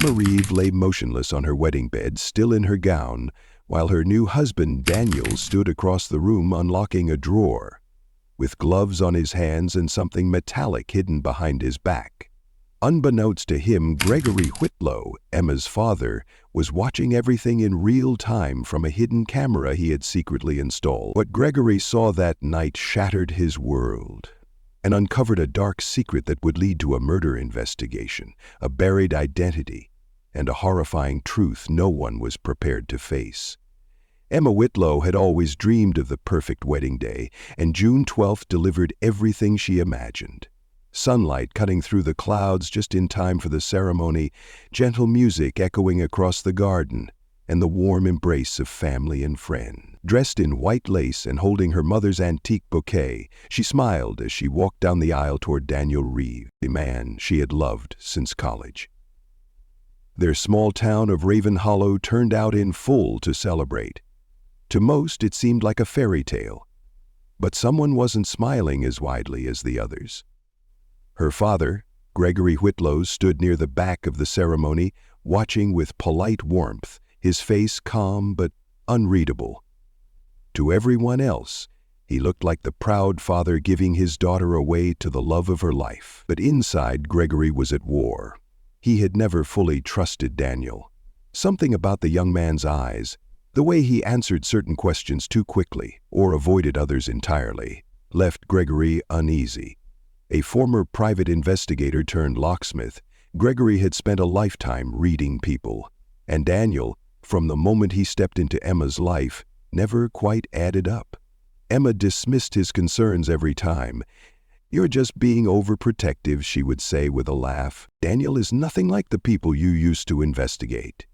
Emma Reeve lay motionless on her wedding bed, still in her gown, while her new husband, Daniel, stood across the room unlocking a drawer, with gloves on his hands and something metallic hidden behind his back. Unbeknownst to him, Gregory Whitlow, Emma's father, was watching everything in real time from a hidden camera he had secretly installed. What Gregory saw that night shattered his world and uncovered a dark secret that would lead to a murder investigation, a buried identity, and a horrifying truth no one was prepared to face. Emma Whitlow had always dreamed of the perfect wedding day, and June 12th delivered everything she imagined. Sunlight cutting through the clouds just in time for the ceremony, gentle music echoing across the garden, and the warm embrace of family and friends. Dressed in white lace and holding her mother's antique bouquet, she smiled as she walked down the aisle toward Daniel Reeve, the man she had loved since college. Their small town of Raven Hollow turned out in full to celebrate. To most, it seemed like a fairy tale, but someone wasn't smiling as widely as the others. Her father, Gregory Whitlow, stood near the back of the ceremony, watching with polite warmth, his face calm but unreadable. To everyone else, he looked like the proud father giving his daughter away to the love of her life. But inside, Gregory was at war. He had never fully trusted Daniel. Something about the young man's eyes, the way he answered certain questions too quickly or avoided others entirely, left Gregory uneasy. A former private investigator turned locksmith, Gregory had spent a lifetime reading people, and Daniel, from the moment he stepped into Emma's life, never quite added up. Emma dismissed his concerns every time. "You're just being overprotective," she would say with a laugh. "Daniel is nothing like the people you used to investigate."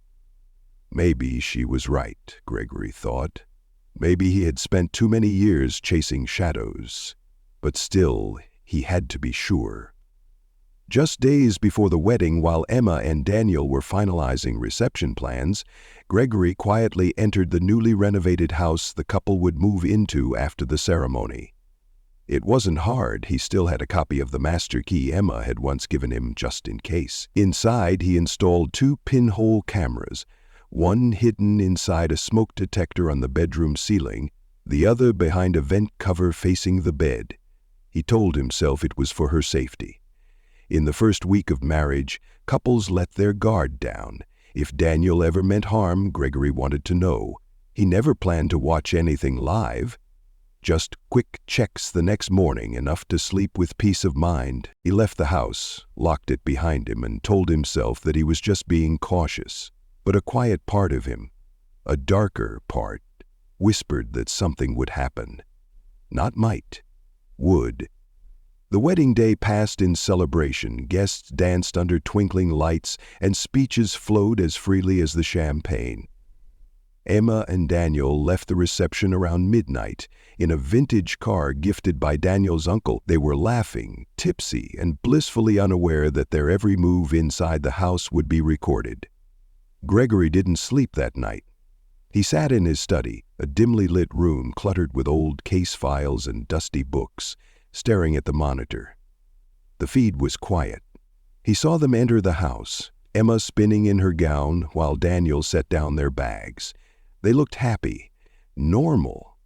Maybe she was right, Gregory thought. Maybe he had spent too many years chasing shadows. But still, he had to be sure. Just days before the wedding, while Emma and Daniel were finalizing reception plans, Gregory quietly entered the newly renovated house the couple would move into after the ceremony. It wasn't hard. He still had a copy of the master key Emma had once given him just in case. Inside, he installed 2 pinhole cameras, one hidden inside a smoke detector on the bedroom ceiling, the other behind a vent cover facing the bed. He told himself it was for her safety. In the first week of marriage, couples let their guard down. If Daniel ever meant harm, Gregory wanted to know. He never planned to watch anything live. Just quick checks the next morning, enough to sleep with peace of mind. He left the house, locked it behind him, and told himself that he was just being cautious. But a quiet part of him, a darker part, whispered that something would happen. Not might, would. The wedding day passed in celebration. Guests danced under twinkling lights, and speeches flowed as freely as the champagne. Emma and Daniel left the reception around midnight in a vintage car gifted by Daniel's uncle. They were laughing, tipsy, and blissfully unaware that their every move inside the house would be recorded. Gregory didn't sleep that night. He sat in his study, a dimly lit room cluttered with old case files and dusty books, staring at the monitor. The feed was quiet. He saw them enter the house, Emma spinning in her gown while Daniel set down their bags. They looked happy, normal.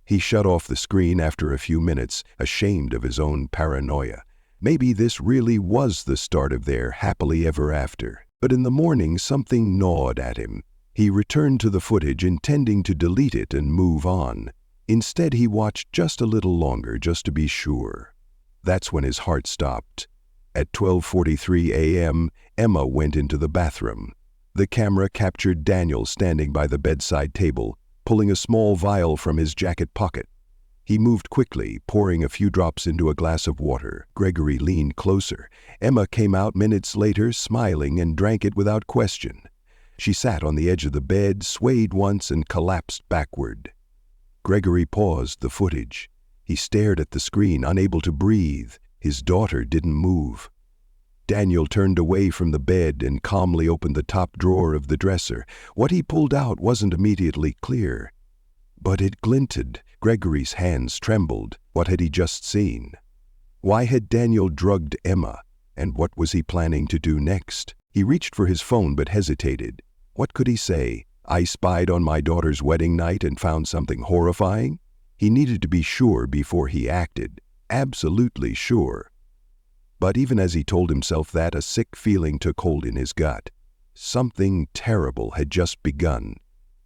He shut off the screen after a few minutes, ashamed of his own paranoia. Maybe this really was the start of their happily ever after. But in the morning, something gnawed at him. He returned to the footage, intending to delete it and move on. Instead, he watched just a little longer, just to be sure. That's when his heart stopped. At 12:43 a.m., Emma went into the bathroom. The camera captured Daniel standing by the bedside table, pulling a small vial from his jacket pocket. He moved quickly, pouring a few drops into a glass of water. Gregory leaned closer. Emma came out minutes later, smiling, and drank it without question. She sat on the edge of the bed, swayed once, and collapsed backward. Gregory paused the footage. He stared at the screen, unable to breathe. His daughter didn't move. Daniel turned away from the bed and calmly opened the top drawer of the dresser. What he pulled out wasn't immediately clear, but it glinted. Gregory's hands trembled. What had he just seen? Why had Daniel drugged Emma, and what was he planning to do next? He reached for his phone but hesitated. What could he say? I spied on my daughter's wedding night and found something horrifying? He needed to be sure before he acted. Absolutely sure. But even as he told himself that, a sick feeling took hold in his gut. Something terrible had just begun,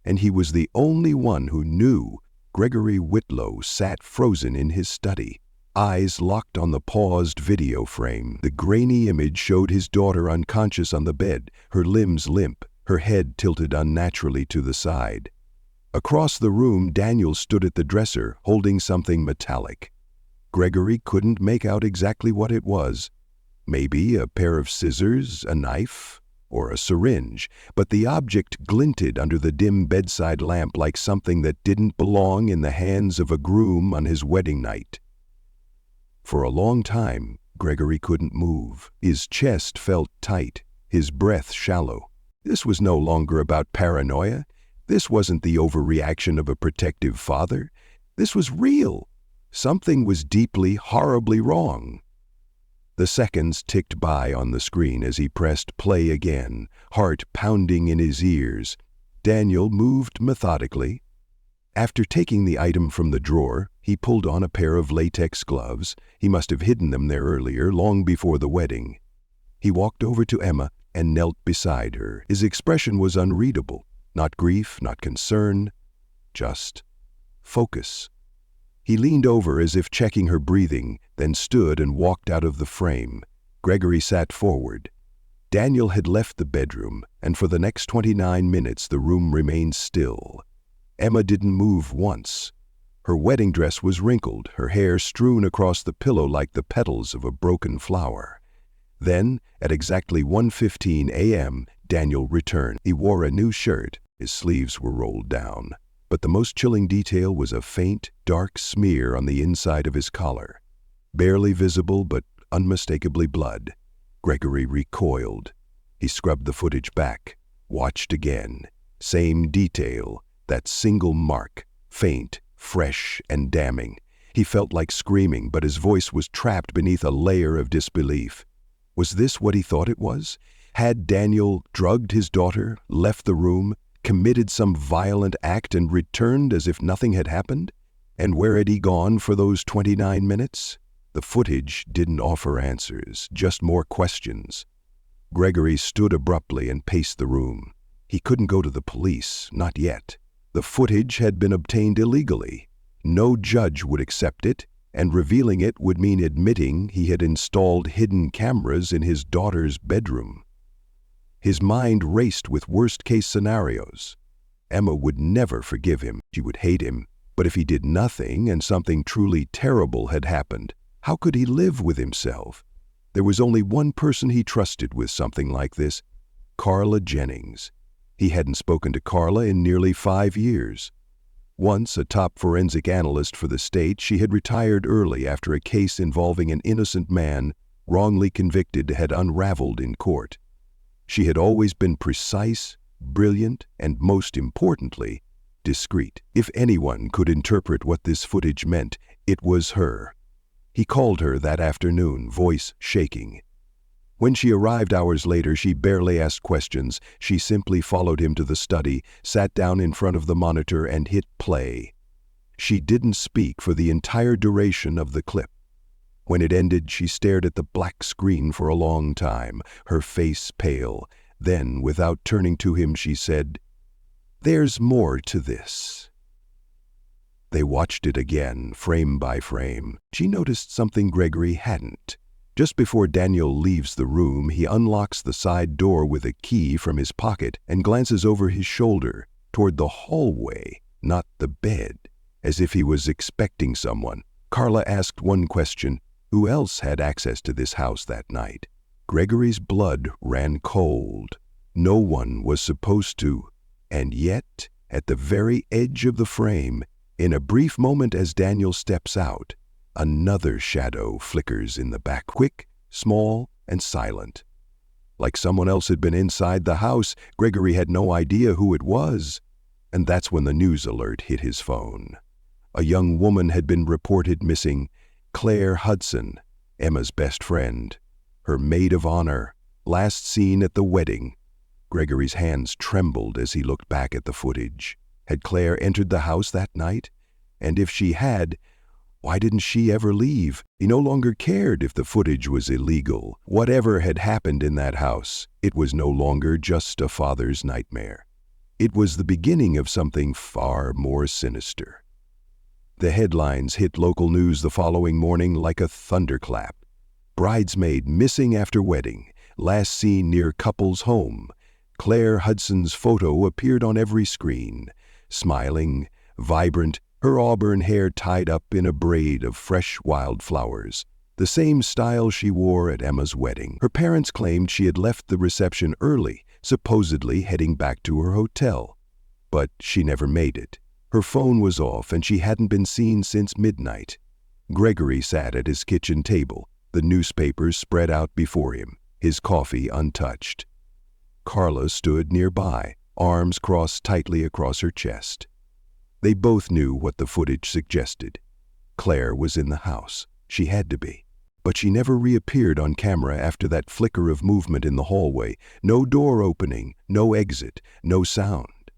and he was the only one who knew. Gregory Whitlow sat frozen in his study, eyes locked on the paused video frame. The grainy image showed his daughter unconscious on the bed, her limbs limp, her head tilted unnaturally to the side. Across the room, Daniel stood at the dresser, holding something metallic. Gregory couldn't make out exactly what it was. Maybe a pair of scissors, a knife, or a syringe, but the object glinted under the dim bedside lamp like something that didn't belong in the hands of a groom on his wedding night. For a long time, Gregory couldn't move. His chest felt tight, his breath shallow. This was no longer about paranoia. This wasn't the overreaction of a protective father. This was real. Something was deeply, horribly wrong. The seconds ticked by on the screen as he pressed play again, heart pounding in his ears. Daniel moved methodically. After taking the item from the drawer, he pulled on a pair of latex gloves. He must have hidden them there earlier, long before the wedding. He walked over to Emma and knelt beside her. His expression was unreadable. Not grief, not concern, just focus. He leaned over as if checking her breathing, then stood and walked out of the frame. Gregory sat forward. Daniel had left the bedroom, and for the next 29 minutes the room remained still. Emma didn't move once. Her wedding dress was wrinkled, her hair strewn across the pillow like the petals of a broken flower. Then, at exactly 1:15 a.m., Daniel returned. He wore a new shirt. His sleeves were rolled down. But the most chilling detail was a faint, dark smear on the inside of his collar. Barely visible, but unmistakably blood. Gregory recoiled. He scrubbed the footage back, watched again. Same detail, that single mark, faint, fresh, and damning. He felt like screaming, but his voice was trapped beneath a layer of disbelief. Was this what he thought it was? Had Daniel drugged his daughter, left the room, committed some violent act and returned as if nothing had happened? And where had he gone for those 29 minutes? The footage didn't offer answers, just more questions. Gregory stood abruptly and paced the room. He couldn't go to the police, not yet. The footage had been obtained illegally. No judge would accept it, and revealing it would mean admitting he had installed hidden cameras in his daughter's bedroom. His mind raced with worst-case scenarios. Emma would never forgive him. She would hate him. But if he did nothing and something truly terrible had happened, how could he live with himself? There was only one person he trusted with something like this, Carla Jennings. He hadn't spoken to Carla in nearly 5 years. Once a top forensic analyst for the state, she had retired early after a case involving an innocent man wrongly convicted had unraveled in court. She had always been precise, brilliant, and most importantly, discreet. If anyone could interpret what this footage meant, it was her. He called her that afternoon, voice shaking. When she arrived hours later, she barely asked questions. She simply followed him to the study, sat down in front of the monitor, and hit play. She didn't speak for the entire duration of the clip. When it ended, she stared at the black screen for a long time, her face pale. Then, without turning to him, she said, "There's more to this." They watched it again, frame by frame. She noticed something Gregory hadn't. Just before Daniel leaves the room, he unlocks the side door with a key from his pocket and glances over his shoulder toward the hallway, not the bed, as if he was expecting someone. Carla asked one question: who else had access to this house that night? Gregory's blood ran cold. No one was supposed to. And yet, at the very edge of the frame, in a brief moment as Daniel steps out, another shadow flickers in the back, quick, small, and silent. Like someone else had been inside the house, Gregory had no idea who it was. And that's when the news alert hit his phone. A young woman had been reported missing, Claire Hudson, Emma's best friend, her maid of honor, last seen at the wedding. Gregory's hands trembled as he looked back at the footage. Had Claire entered the house that night? And if she had, why didn't she ever leave? He no longer cared if the footage was illegal. Whatever had happened in that house, it was no longer just a father's nightmare. It was the beginning of something far more sinister. The headlines hit local news the following morning like a thunderclap. Bridesmaid missing after wedding, last seen near couple's home. Claire Hudson's photo appeared on every screen, smiling, vibrant, her auburn hair tied up in a braid of fresh wildflowers, the same style she wore at Emma's wedding. Her parents claimed she had left the reception early, supposedly heading back to her hotel. But she never made it. Her phone was off and she hadn't been seen since midnight. Gregory sat at his kitchen table, the newspapers spread out before him, his coffee untouched. Carla stood nearby, arms crossed tightly across her chest. They both knew what the footage suggested. Claire was in the house. She had to be. But she never reappeared on camera after that flicker of movement in the hallway. No door opening, no exit, no sound.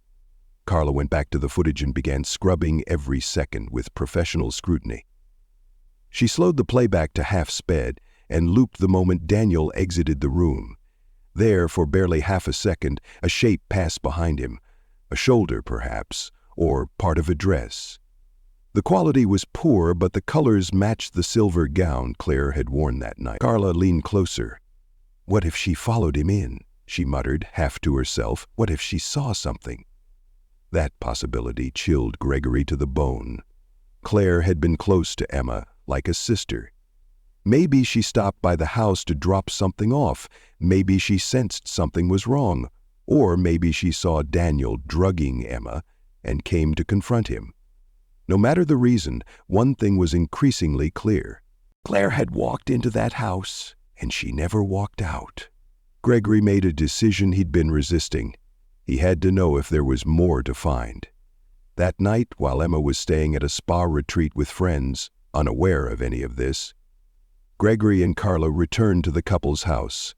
Carla went back to the footage and began scrubbing every second with professional scrutiny. She slowed the playback to half sped and looped the moment Daniel exited the room. There, for barely half a second, a shape passed behind him. A shoulder, perhaps, or part of a dress. The quality was poor, but the colors matched the silver gown Claire had worn that night. Carla leaned closer. What if she followed him in? She muttered, half to herself. What if she saw something? That possibility chilled Gregory to the bone. Claire had been close to Emma, like a sister. Maybe she stopped by the house to drop something off. Maybe she sensed something was wrong. Or maybe she saw Daniel drugging Emma and came to confront him. No matter the reason, one thing was increasingly clear. Claire had walked into that house, and she never walked out. Gregory made a decision he'd been resisting. He had to know if there was more to find. That night, while Emma was staying at a spa retreat with friends, unaware of any of this, Gregory and Carla returned to the couple's house.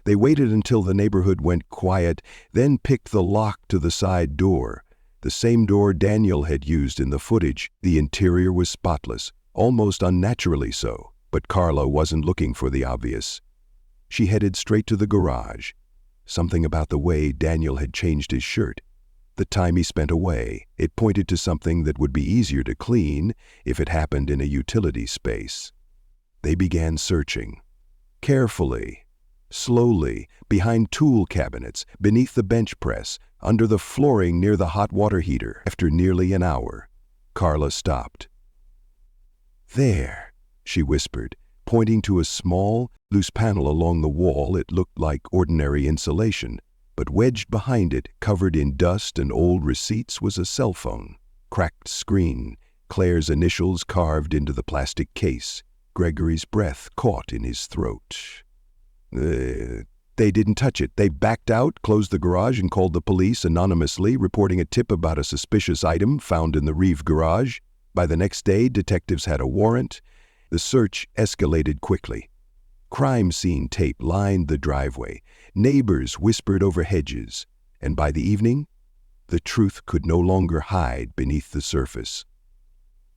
They waited until the neighborhood went quiet, then picked the lock to the side door, the same door Daniel had used in the footage. The interior was spotless, almost unnaturally so, but Carla wasn't looking for the obvious. She headed straight to the garage. Something about the way Daniel had changed his shirt, the time he spent away, it pointed to something that would be easier to clean if it happened in a utility space. They began searching. Carefully, slowly, behind tool cabinets, beneath the bench press, under the flooring near the hot water heater. After nearly an hour, Carla stopped. There, she whispered, pointing to a small, loose panel along the wall. It looked like ordinary insulation, but wedged behind it, covered in dust and old receipts, was a cell phone. Cracked screen, Claire's initials carved into the plastic case. Gregory's breath caught in his throat. They didn't touch it. They backed out, closed the garage, and called the police anonymously, reporting a tip about a suspicious item found in the Reeve garage. By the next day, detectives had a warrant. The search escalated quickly. Crime scene tape lined the driveway. Neighbors whispered over hedges. And by the evening, the truth could no longer hide beneath the surface.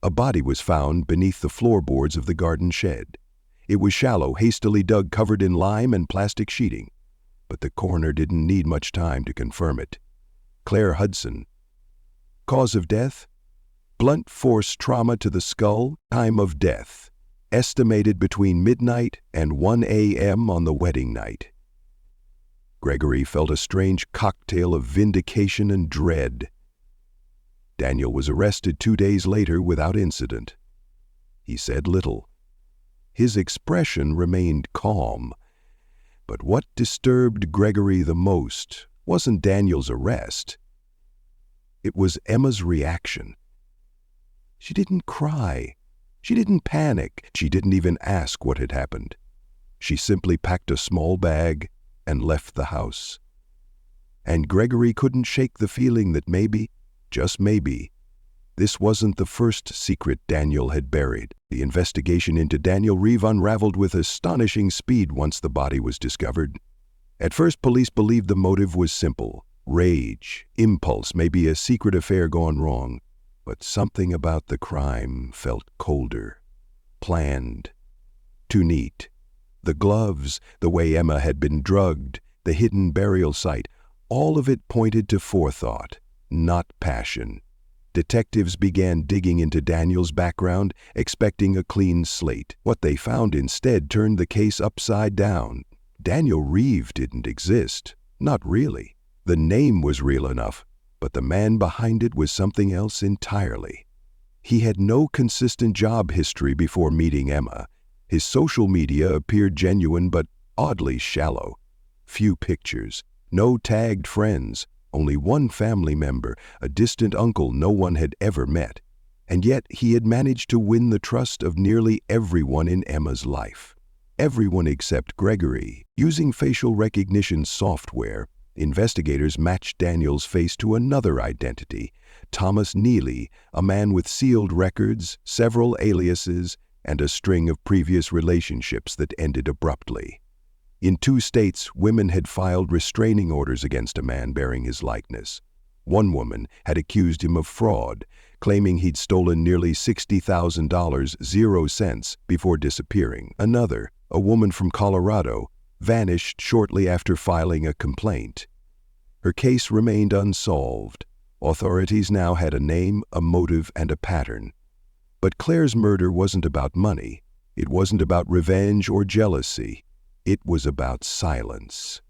A body was found beneath the floorboards of the garden shed. It was shallow, hastily dug, covered in lime and plastic sheeting. But the coroner didn't need much time to confirm it. Claire Hudson. Cause of death? Blunt force trauma to the skull. Time of death. Estimated between midnight and 1 a.m. on the wedding night. Gregory felt a strange cocktail of vindication and dread. Daniel was arrested 2 days later without incident. He said little. His expression remained calm. But what disturbed Gregory the most wasn't Daniel's arrest. It was Emma's reaction. She didn't cry. She didn't panic. She didn't even ask what had happened. She simply packed a small bag and left the house. And Gregory couldn't shake the feeling that maybe, just maybe, this wasn't the first secret Daniel had buried. The investigation into Daniel Reeve unraveled with astonishing speed once the body was discovered. At first, police believed the motive was simple: rage, impulse, maybe a secret affair gone wrong. But something about the crime felt colder, planned, too neat. The gloves, the way Emma had been drugged, the hidden burial site, all of it pointed to forethought, not passion. Detectives began digging into Daniel's background, expecting a clean slate. What they found instead turned the case upside down. Daniel Reeve didn't exist. Not really. The name was real enough, but the man behind it was something else entirely. He had no consistent job history before meeting Emma. His social media appeared genuine but oddly shallow. Few pictures, no tagged friends, only one family member, a distant uncle no one had ever met. And yet he had managed to win the trust of nearly everyone in Emma's life. Everyone except Gregory. Using facial recognition software, investigators matched Daniel's face to another identity, Thomas Neely, a man with sealed records, several aliases, and a string of previous relationships that ended abruptly. In 2 states, women had filed restraining orders against a man bearing his likeness. One woman had accused him of fraud, claiming he'd stolen nearly $60,000, 0 cents, before disappearing. Another, a woman from Colorado, vanished shortly after filing a complaint. Her case remained unsolved. Authorities now had a name, a motive, and a pattern. But Claire's murder wasn't about money. It wasn't about revenge or jealousy. It was about silence.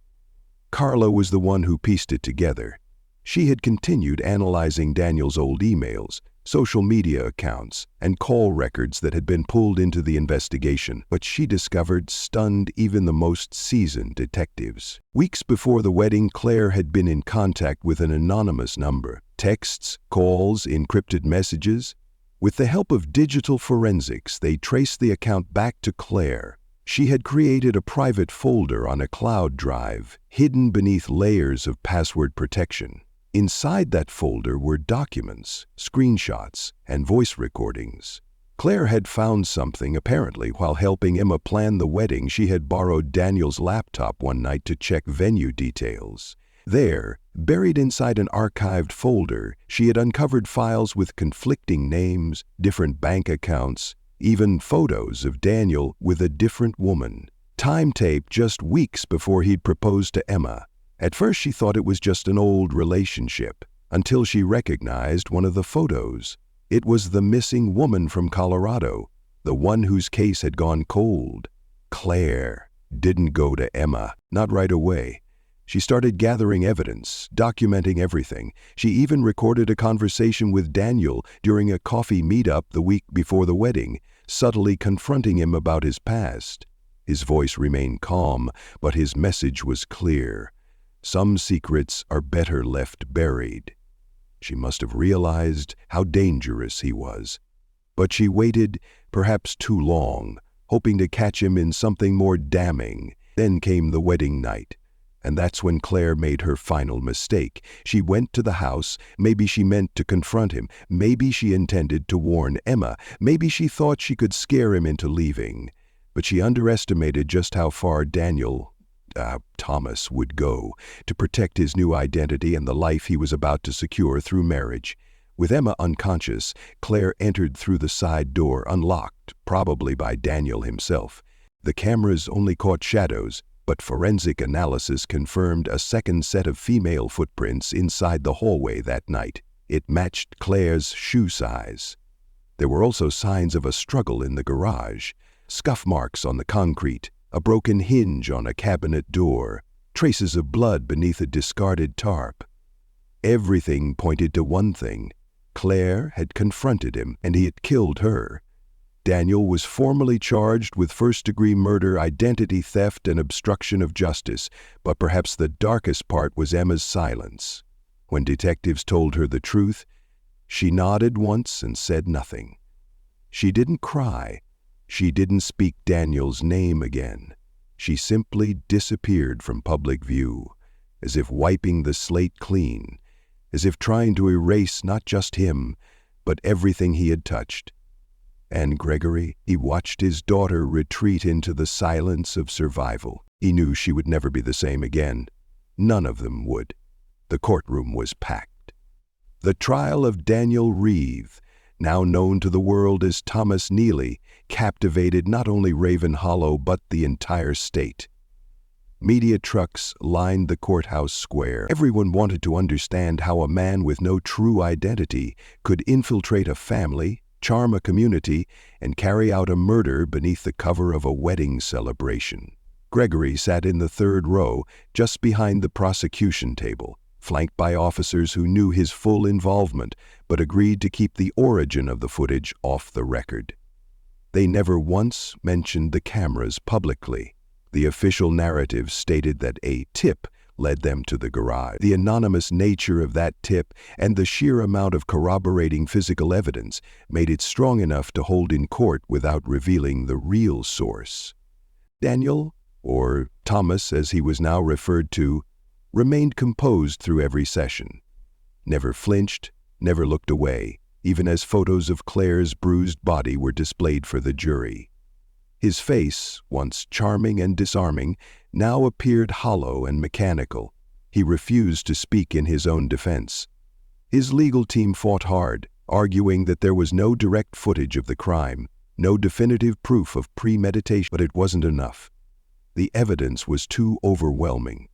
Carla was the one who pieced it together. She had continued analyzing Daniel's old emails, social media accounts, and call records that had been pulled into the investigation, but she discovered stunned even the most seasoned detectives. Weeks before the wedding, Claire had been in contact with an anonymous number. Texts, calls, encrypted messages. With the help of digital forensics, they traced the account back to Claire. She had created a private folder on a cloud drive, hidden beneath layers of password protection. Inside that folder were documents, screenshots, and voice recordings. Claire had found something, apparently, while helping Emma plan the wedding. She had borrowed Daniel's laptop one night to check venue details. There, buried inside an archived folder, she had uncovered files with conflicting names, different bank accounts, even photos of Daniel with a different woman. Time tape just weeks before he'd proposed to Emma. At first she thought it was just an old relationship, until she recognized one of the photos. It was the missing woman from Colorado, the one whose case had gone cold. Claire didn't go to Emma, not right away. She started gathering evidence, documenting everything. She even recorded a conversation with Daniel during a coffee meetup the week before the wedding, subtly confronting him about his past. His voice remained calm, but his message was clear. Some secrets are better left buried. She must have realized how dangerous he was. But she waited, perhaps too long, hoping to catch him in something more damning. Then came the wedding night. And that's when Claire made her final mistake. She went to the house. Maybe she meant to confront him. Maybe she intended to warn Emma. Maybe she thought she could scare him into leaving. But she underestimated just how far Thomas would go to protect his new identity and the life he was about to secure through marriage. With Emma unconscious, Claire entered through the side door, unlocked, probably by Daniel himself. The cameras only caught shadows, but forensic analysis confirmed a second set of female footprints inside the hallway that night. It matched Claire's shoe size. There were also signs of a struggle in the garage, scuff marks on the concrete, a broken hinge on a cabinet door, traces of blood beneath a discarded tarp. Everything pointed to one thing. Claire had confronted him, and he had killed her. Daniel was formally charged with first-degree murder, identity theft, and obstruction of justice, but perhaps the darkest part was Emma's silence. When detectives told her the truth, she nodded once and said nothing. She didn't cry. She didn't speak Daniel's name again. She simply disappeared from public view, as if wiping the slate clean, as if trying to erase not just him, but everything he had touched. And Gregory, he watched his daughter retreat into the silence of survival. He knew she would never be the same again. None of them would. The courtroom was packed. The trial of Daniel Reeve, now known to the world as Thomas Neely, captivated not only Raven Hollow but the entire state. Media trucks lined the courthouse square. Everyone wanted to understand how a man with no true identity could infiltrate a family, charm a community, and carry out a murder beneath the cover of a wedding celebration. Gregory sat in the third row, just behind the prosecution table, flanked by officers who knew his full involvement but agreed to keep the origin of the footage off the record. They never once mentioned the cameras publicly. The official narrative stated that a tip led them to the garage. The anonymous nature of that tip and the sheer amount of corroborating physical evidence made it strong enough to hold in court without revealing the real source. Daniel, or Thomas as he was now referred to, remained composed through every session. Never flinched, never looked away, even as photos of Claire's bruised body were displayed for the jury. His face, once charming and disarming, now appeared hollow and mechanical. He refused to speak in his own defense. His legal team fought hard, arguing that there was no direct footage of the crime, no definitive proof of premeditation, but it wasn't enough. The evidence was too overwhelming.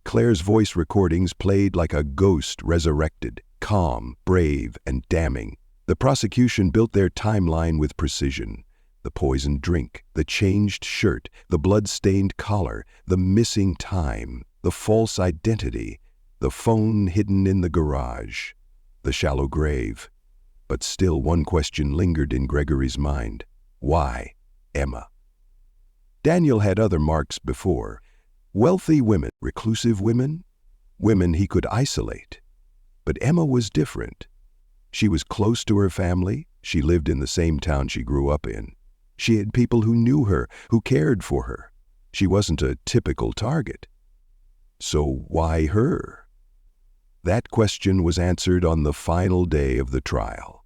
Claire's voice recordings played like a ghost resurrected, calm, brave, and damning. The prosecution built their timeline with precision. The poisoned drink, the changed shirt, the blood-stained collar, the missing time, the false identity, the phone hidden in the garage, the shallow grave. But still one question lingered in Gregory's mind. Why Emma? Daniel had other marks before. Wealthy women, reclusive women, women he could isolate. But Emma was different. She was close to her family. She lived in the same town she grew up in. She had people who knew her, who cared for her. She wasn't a typical target. So why her? That question was answered on the final day of the trial.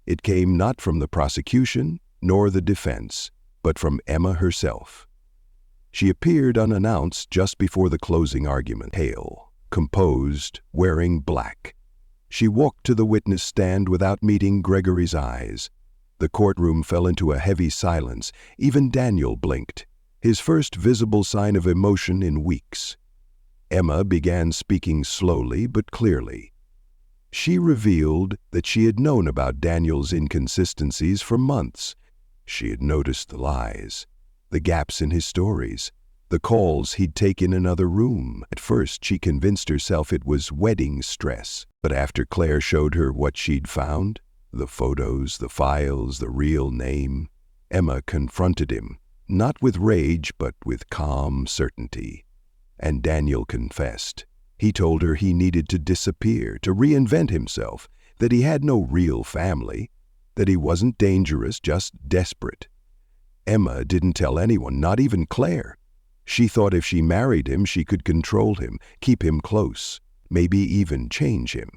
It came not from the prosecution nor the defense, but from Emma herself. She appeared unannounced just before the closing argument, pale, composed, wearing black. She walked to the witness stand without meeting Gregory's eyes. The courtroom fell into a heavy silence. Even Daniel blinked, his first visible sign of emotion in weeks. Emma began speaking slowly but clearly. She revealed that she had known about Daniel's inconsistencies for months. She had noticed the lies, the gaps in his stories, the calls he'd take in another room. At first, she convinced herself it was wedding stress, but after Claire showed her what she'd found, the photos, the files, the real name, Emma confronted him, not with rage but with calm certainty. And Daniel confessed. He told her he needed to disappear, to reinvent himself, that he had no real family, that he wasn't dangerous, just desperate. Emma didn't tell anyone, not even Claire. She thought if she married him, she could control him, keep him close, maybe even change him.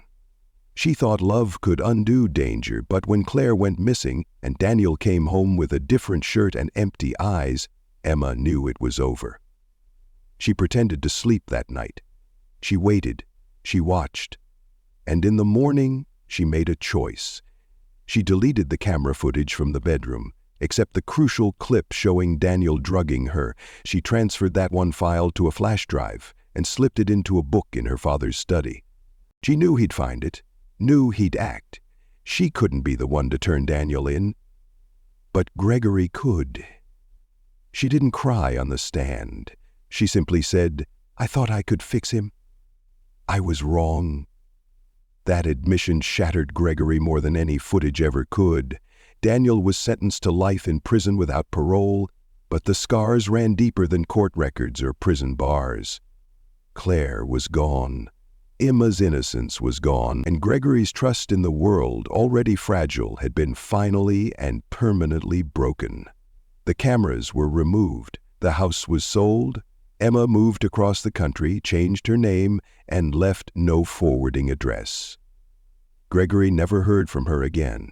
She thought love could undo danger, but when Claire went missing and Daniel came home with a different shirt and empty eyes, Emma knew it was over. She pretended to sleep that night. She waited, she watched, and in the morning she made a choice. She deleted the camera footage from the bedroom, except the crucial clip showing Daniel drugging her. She transferred that one file to a flash drive and slipped it into a book in her father's study. She knew he'd find it, knew he'd act. She couldn't be the one to turn Daniel in, but Gregory could. She didn't cry on the stand. She simply said, "I thought I could fix him. I was wrong." That admission shattered Gregory more than any footage ever could. Daniel was sentenced to life in prison without parole, but the scars ran deeper than court records or prison bars. Claire was gone. Emma's innocence was gone, and Gregory's trust in the world, already fragile, had been finally and permanently broken. The cameras were removed. The house was sold. Emma moved across the country, changed her name, and left no forwarding address. Gregory never heard from her again.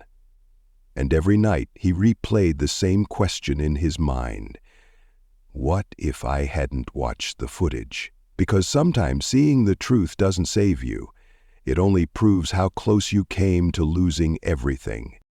And every night he replayed the same question in his mind. What if I hadn't watched the footage? Because sometimes seeing the truth doesn't save you. It only proves how close you came to losing everything.